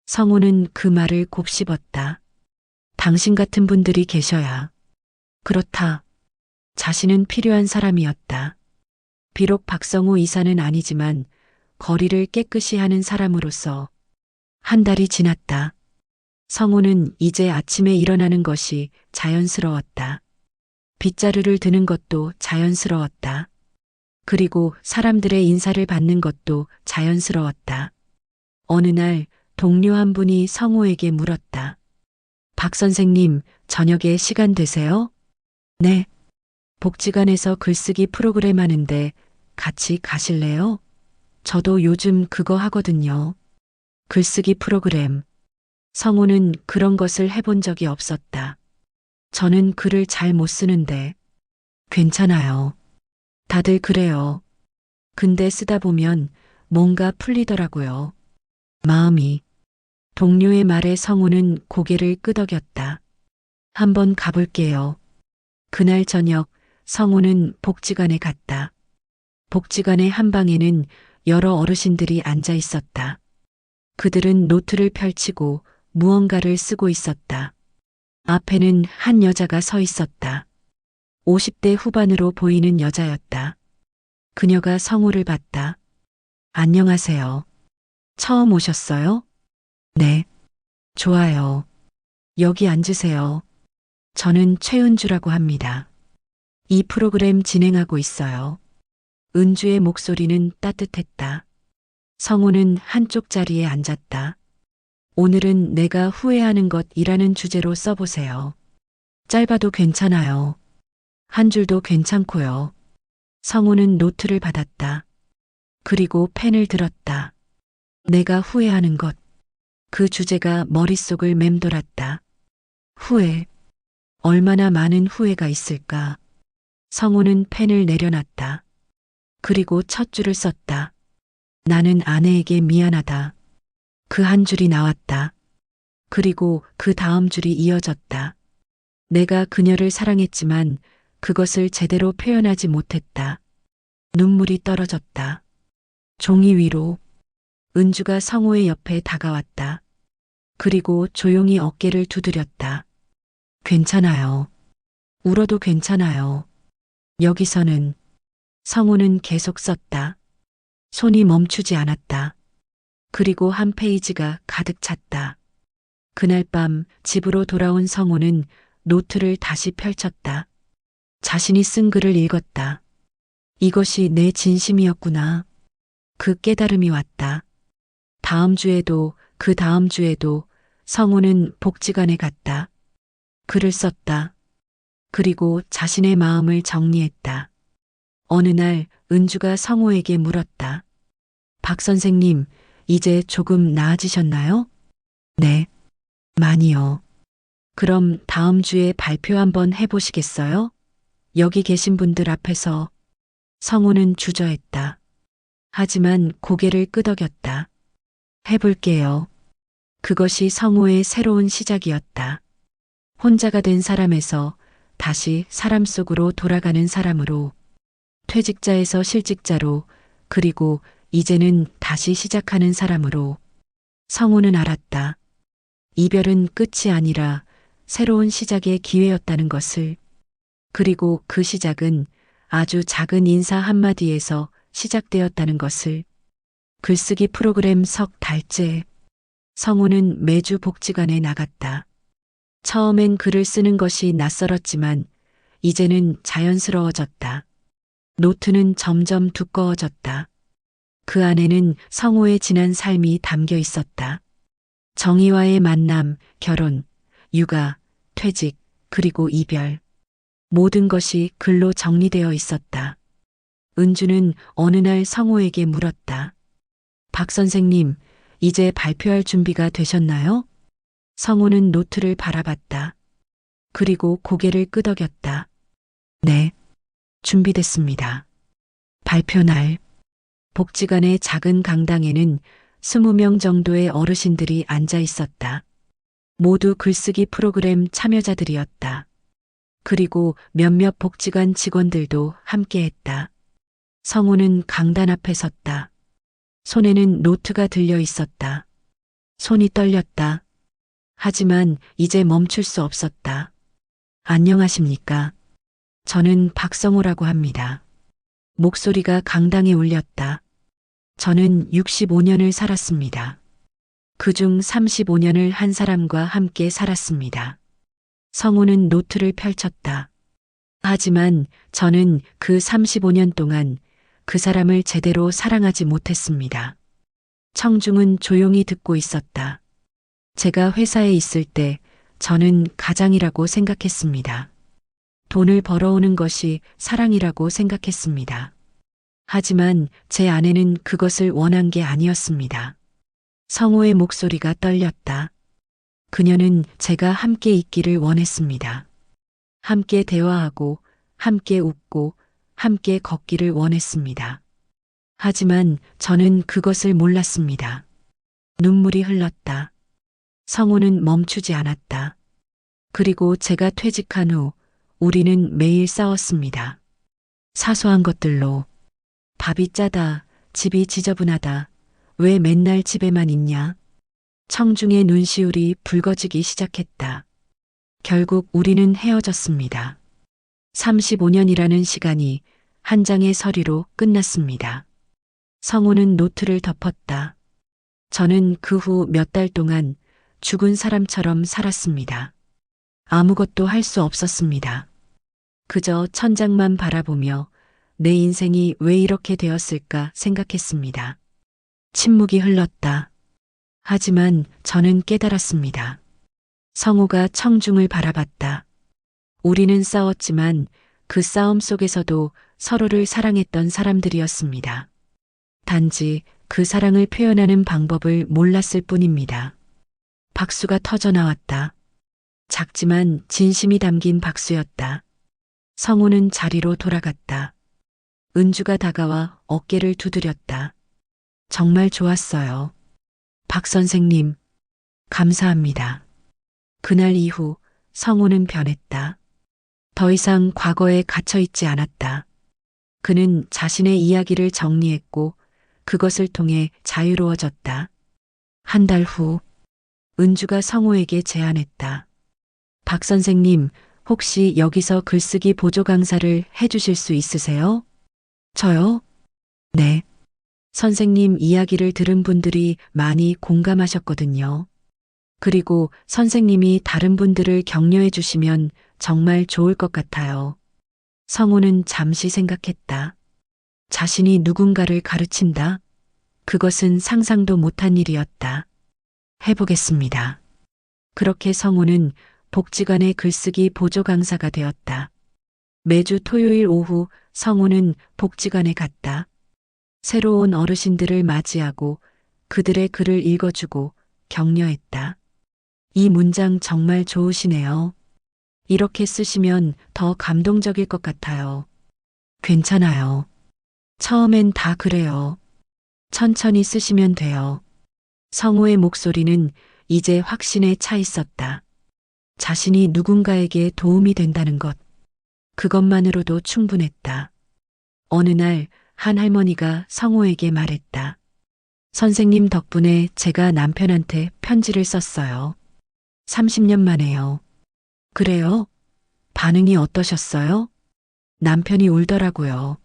성우는 그 말을 곱씹었다. 당신 같은 분들이 계셔야. 그렇다. 자신은 필요한 사람이었다. 비록 박성우 이사는 아니지만 거리를 깨끗이 하는 사람으로서. 한 달이 지났다. 성우는 이제 아침에 일어나는 것이 자연스러웠다. 빗자루를 드는 것도 자연스러웠다. 그리고 사람들의 인사를 받는 것도 자연스러웠다. 어느 날 동료 한 분이 성우에게 물었다. 박 선생님, 저녁에 시간 되세요? 네. 복지관에서 글쓰기 프로그램 하는데 같이 가실래요? 저도 요즘 그거 하거든요. 글쓰기 프로그램. 성우는 그런 것을 해본 적이 없었다. 저는 글을 잘 못 쓰는데. 괜찮아요. 다들 그래요. 근데 쓰다 보면 뭔가 풀리더라고요. 마음이. 동료의 말에 성우는 고개를 끄덕였다. 한번 가볼게요. 그날 저녁 성우는 복지관에 갔다. 복지관의 한 방에는 여러 어르신들이 앉아 있었다. 그들은 노트를 펼치고 무언가를 쓰고 있었다. 앞에는 한 여자가 서 있었다. 50대 후반으로 보이는 여자였다. 그녀가 성우를 봤다. 안녕하세요. 처음 오셨어요? 네. 좋아요. 여기 앉으세요. 저는 최은주라고 합니다. 이 프로그램 진행하고 있어요. 은주의 목소리는 따뜻했다. 성우는 한쪽 자리에 앉았다. 오늘은 내가 후회하는 것이라는 주제로 써보세요. 짧아도 괜찮아요. 한 줄도 괜찮고요. 성우는 노트를 받았다. 그리고 펜을 들었다. 내가 후회하는 것. 그 주제가 머릿속을 맴돌았다. 후회. 얼마나 많은 후회가 있을까. 성우는 펜을 내려놨다. 그리고 첫 줄을 썼다. 나는 아내에게 미안하다. 그 한 줄이 나왔다. 그리고 그 다음 줄이 이어졌다. 내가 그녀를 사랑했지만 그것을 제대로 표현하지 못했다. 눈물이 떨어졌다. 종이 위로. 은주가 성우의 옆에 다가왔다. 그리고 조용히 어깨를 두드렸다. 괜찮아요. 울어도 괜찮아요. 여기서는. 성우는 계속 썼다. 손이 멈추지 않았다. 그리고 한 페이지가 가득 찼다. 그날 밤 집으로 돌아온 성우는 노트를 다시 펼쳤다. 자신이 쓴 글을 읽었다. 이것이 내 진심이었구나. 그 깨달음이 왔다. 다음 주에도 그 다음 주에도 성우는 복지관에 갔다. 글을 썼다. 그리고 자신의 마음을 정리했다. 어느 날 은주가 성우에게 물었다. 박 선생님, 이제 조금 나아지셨나요? 네, 많이요. 그럼 다음 주에 발표 한번 해보시겠어요? 여기 계신 분들 앞에서. 성우는 주저했다. 하지만 고개를 끄덕였다. 해볼게요. 그것이 성우의 새로운 시작이었다. 혼자가 된 사람에서 다시 사람 속으로 돌아가는 사람으로, 퇴직자에서 실직자로, 그리고 이제는 다시 시작하는 사람으로. 성우는 알았다. 이별은 끝이 아니라 새로운 시작의 기회였다는 것을. 그리고 그 시작은 아주 작은 인사 한마디에서 시작되었다는 것을. 글쓰기 프로그램 석 달째. 성우는 매주 복지관에 나갔다. 처음엔 글을 쓰는 것이 낯설었지만 이제는 자연스러워졌다. 노트는 점점 두꺼워졌다. 그 안에는 성우의 지난 삶이 담겨 있었다. 정의와의 만남, 결혼, 육아, 퇴직, 그리고 이별. 모든 것이 글로 정리되어 있었다. 은주는 어느 날 성우에게 물었다. 박 선생님, 이제 발표할 준비가 되셨나요? 성우는 노트를 바라봤다. 그리고 고개를 끄덕였다. 네, 준비됐습니다. 발표 날. 복지관의 작은 강당에는 20명 정도의 어르신들이 앉아 있었다. 모두 글쓰기 프로그램 참여자들이었다. 그리고 몇몇 복지관 직원들도 함께했다. 성우는 강단 앞에 섰다. 손에는 노트가 들려 있었다. 손이 떨렸다. 하지만 이제 멈출 수 없었다. 안녕하십니까? 저는 박성우라고 합니다. 목소리가 강당에 울렸다. 저는 65년을 살았습니다. 그중 35년을 한 사람과 함께 살았습니다. 성우는 노트를 펼쳤다. 하지만 저는 그 35년 동안 그 사람을 제대로 사랑하지 못했습니다. 청중은 조용히 듣고 있었다. 제가 회사에 있을 때 저는 가장이라고 생각했습니다. 돈을 벌어오는 것이 사랑이라고 생각했습니다. 하지만 제 아내는 그것을 원한 게 아니었습니다. 성우의 목소리가 떨렸다. 그녀는 제가 함께 있기를 원했습니다. 함께 대화하고, 함께 웃고, 함께 걷기를 원했습니다. 하지만 저는 그것을 몰랐습니다. 눈물이 흘렀다. 성우는 멈추지 않았다. 그리고 제가 퇴직한 후 우리는 매일 싸웠습니다. 사소한 것들로. 밥이 짜다, 집이 지저분하다, 왜 맨날 집에만 있냐? 청중의 눈시울이 붉어지기 시작했다. 결국 우리는 헤어졌습니다. 35년이라는 시간이 한 장의 서리로 끝났습니다. 성우는 노트를 덮었다. 저는 그 후 몇 달 동안 죽은 사람처럼 살았습니다. 아무것도 할 수 없었습니다. 그저 천장만 바라보며 내 인생이 왜 이렇게 되었을까 생각했습니다. 침묵이 흘렀다. 하지만 저는 깨달았습니다. 성우가 청중을 바라봤다. 우리는 싸웠지만 그 싸움 속에서도 서로를 사랑했던 사람들이었습니다. 단지 그 사랑을 표현하는 방법을 몰랐을 뿐입니다. 박수가 터져 나왔다. 작지만 진심이 담긴 박수였다. 성우는 자리로 돌아갔다. 은주가 다가와 어깨를 두드렸다. 정말 좋았어요. 박 선생님, 감사합니다. 그날 이후 성우는 변했다. 더 이상 과거에 갇혀 있지 않았다. 그는 자신의 이야기를 정리했고 그것을 통해 자유로워졌다. 한 달 후, 은주가 성우에게 제안했다. 박 선생님, 혹시 여기서 글쓰기 보조 강사를 해주실 수 있으세요? 저요? 네. 선생님 이야기를 들은 분들이 많이 공감하셨거든요. 그리고 선생님이 다른 분들을 격려해 주시면 정말 좋을 것 같아요. 성우는 잠시 생각했다. 자신이 누군가를 가르친다. 그것은 상상도 못한 일이었다. 해보겠습니다. 그렇게 성우는 복지관의 글쓰기 보조 강사가 되었다. 매주 토요일 오후 성우는 복지관에 갔다. 새로운 어르신들을 맞이하고 그들의 글을 읽어주고 격려했다. 이 문장 정말 좋으시네요. 이렇게 쓰시면 더 감동적일 것 같아요. 괜찮아요. 처음엔 다 그래요. 천천히 쓰시면 돼요. 성우의 목소리는 이제 확신에 차 있었다. 자신이 누군가에게 도움이 된다는 것. 그것만으로도 충분했다. 어느 날 한 할머니가 성우에게 말했다. 선생님 덕분에 제가 남편한테 편지를 썼어요. 30년 만에요. 그래요? 반응이 어떠셨어요? 남편이 울더라고요.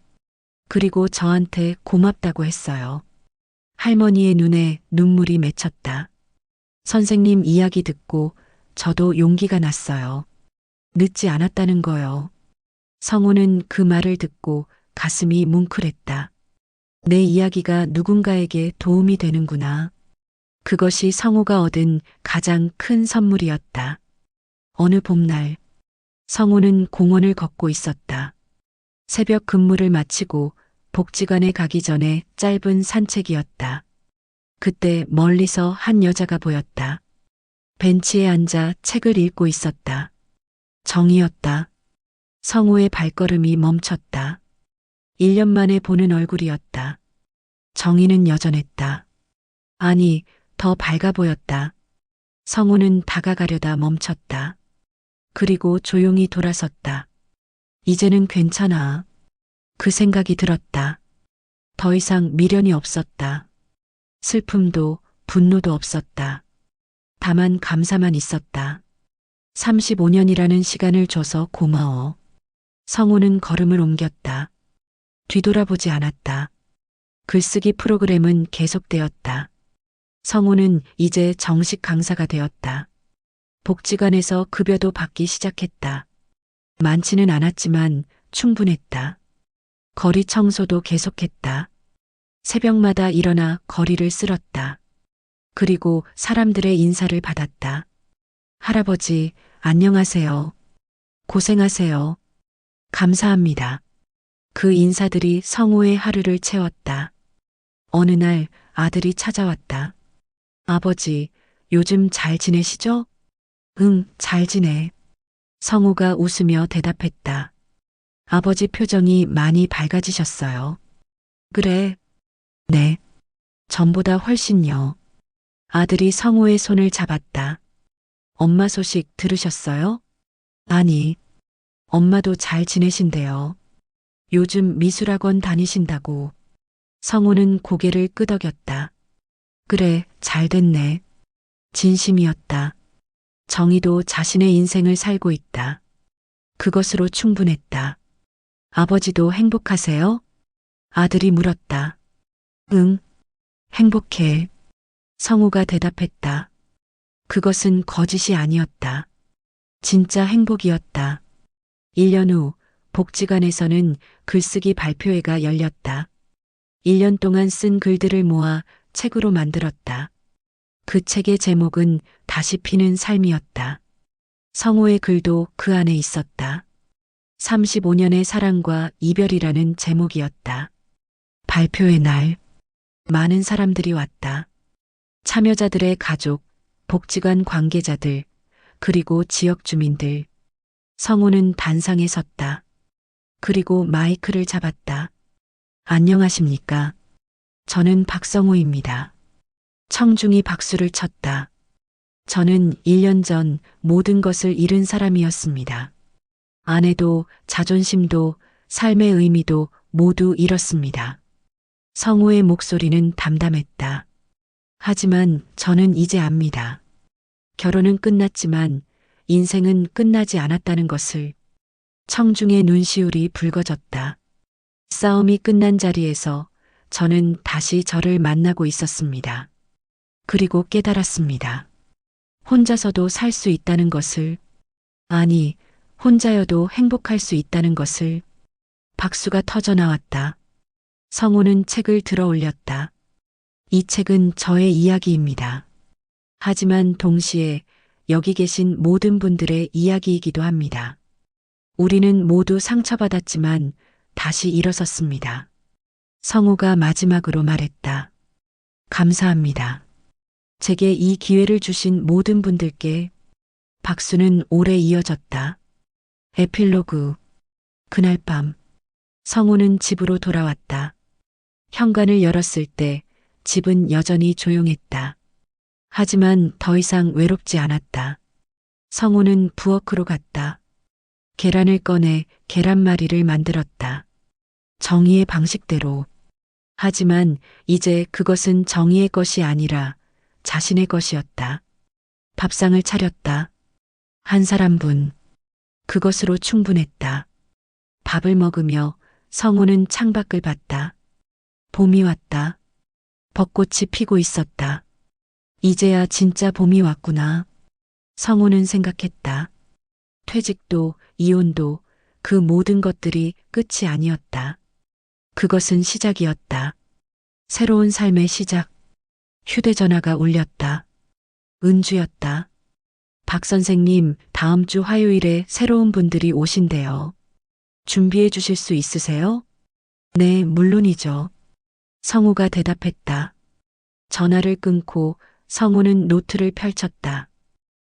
그리고 저한테 고맙다고 했어요. 할머니의 눈에 눈물이 맺혔다. 선생님 이야기 듣고 저도 용기가 났어요. 늦지 않았다는 거요. 성우는 그 말을 듣고 가슴이 뭉클했다. 내 이야기가 누군가에게 도움이 되는구나. 그것이 성우가 얻은 가장 큰 선물이었다. 어느 봄날, 성우는 공원을 걷고 있었다. 새벽 근무를 마치고 복지관에 가기 전에 짧은 산책이었다. 그때 멀리서 한 여자가 보였다. 벤치에 앉아 책을 읽고 있었다. 정이었다. 성우의 발걸음이 멈췄다. 1년 만에 보는 얼굴이었다. 정이는 여전했다. 아니, 더 밝아 보였다. 성우는 다가가려다 멈췄다. 그리고 조용히 돌아섰다. 이제는 괜찮아. 그 생각이 들었다. 더 이상 미련이 없었다. 슬픔도 분노도 없었다. 다만 감사만 있었다. 35년이라는 시간을 줘서 고마워. 성우는 걸음을 옮겼다. 뒤돌아보지 않았다. 글쓰기 프로그램은 계속되었다. 성우는 이제 정식 강사가 되었다. 복지관에서 급여도 받기 시작했다. 많지는 않았지만 충분했다. 거리 청소도 계속했다. 새벽마다 일어나 거리를 쓸었다. 그리고 사람들의 인사를 받았다. 할아버지, 안녕하세요. 고생하세요. 감사합니다. 그 인사들이 성우의 하루를 채웠다. 어느 날 아들이 찾아왔다. 아버지, 요즘 잘 지내시죠? 응, 잘 지내. 성우가 웃으며 대답했다. 아버지 표정이 많이 밝아지셨어요. 그래. 네. 전보다 훨씬요. 아들이 성우의 손을 잡았다. 엄마 소식 들으셨어요? 아니. 엄마도 잘 지내신대요. 요즘 미술학원 다니신다고. 성우는 고개를 끄덕였다. 그래, 잘 됐네. 진심이었다. 정의도 자신의 인생을 살고 있다. 그것으로 충분했다. 아버지도 행복하세요? 아들이 물었다. 응, 행복해. 성우가 대답했다. 그것은 거짓이 아니었다. 진짜 행복이었다. 1년 후 복지관에서는 글쓰기 발표회가 열렸다. 1년 동안 쓴 글들을 모아 책으로 만들었다. 그 책의 제목은 다시 피는 삶이었다. 성우의 글도 그 안에 있었다. 35년의 사랑과 이별이라는 제목이었다. 발표의 날, 많은 사람들이 왔다. 참여자들의 가족, 복지관 관계자들, 그리고 지역 주민들. 성우는 단상에 섰다. 그리고 마이크를 잡았다. 안녕하십니까? 저는 박성우입니다. 청중이 박수를 쳤다. 저는 1년 전 모든 것을 잃은 사람이었습니다. 아내도 자존심도 삶의 의미도 모두 잃었습니다. 성우의 목소리는 담담했다. 하지만 저는 이제 압니다. 결혼은 끝났지만 인생은 끝나지 않았다는 것을. 청중의 눈시울이 붉어졌다. 싸움이 끝난 자리에서 저는 다시 저를 만나고 있었습니다. 그리고 깨달았습니다. 혼자서도 살 수 있다는 것을, 아니, 혼자여도 행복할 수 있다는 것을. 박수가 터져 나왔다. 성우는 책을 들어 올렸다. 이 책은 저의 이야기입니다. 하지만 동시에 여기 계신 모든 분들의 이야기이기도 합니다. 우리는 모두 상처받았지만 다시 일어섰습니다. 성우가 마지막으로 말했다. 감사합니다. 제게 이 기회를 주신 모든 분들께. 박수는 오래 이어졌다. 에필로그. 그날 밤, 성우는 집으로 돌아왔다. 현관을 열었을 때 집은 여전히 조용했다. 하지만 더 이상 외롭지 않았다. 성우는 부엌으로 갔다. 계란을 꺼내 계란말이를 만들었다. 정의의 방식대로. 하지만 이제 그것은 정의의 것이 아니라 자신의 것이었다. 밥상을 차렸다. 한 사람분. 그것으로 충분했다. 밥을 먹으며 성우는 창밖을 봤다. 봄이 왔다. 벚꽃이 피고 있었다. 이제야 진짜 봄이 왔구나. 성우는 생각했다. 퇴직도, 이혼도, 그 모든 것들이 끝이 아니었다. 그것은 시작이었다. 새로운 삶의 시작. 휴대전화가 울렸다. 은주였다. 박 선생님, 다음 주 화요일에 새로운 분들이 오신대요. 준비해 주실 수 있으세요? 네, 물론이죠. 성우가 대답했다. 전화를 끊고 성우는 노트를 펼쳤다.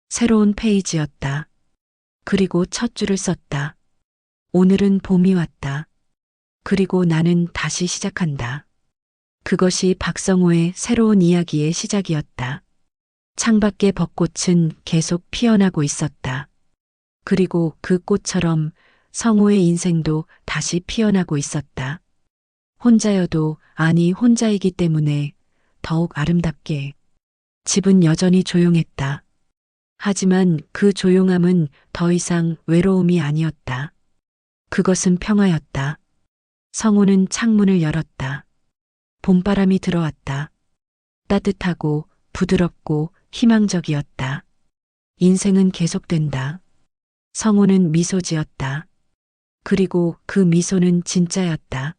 새로운 페이지였다. 그리고 첫 줄을 썼다. 오늘은 봄이 왔다. 그리고 나는 다시 시작한다. 그것이 박성호의 새로운 이야기의 시작이었다. 창밖의 벚꽃은 계속 피어나고 있었다. 그리고 그 꽃처럼 성호의 인생도 다시 피어나고 있었다. 혼자여도, 아니 혼자이기 때문에 더욱 아름답게. 집은 여전히 조용했다. 하지만 그 조용함은 더 이상 외로움이 아니었다. 그것은 평화였다. 성우는 창문을 열었다. 봄바람이 들어왔다. 따뜻하고 부드럽고 희망적이었다. 인생은 계속된다. 성우는 미소 지었다. 그리고 그 미소는 진짜였다.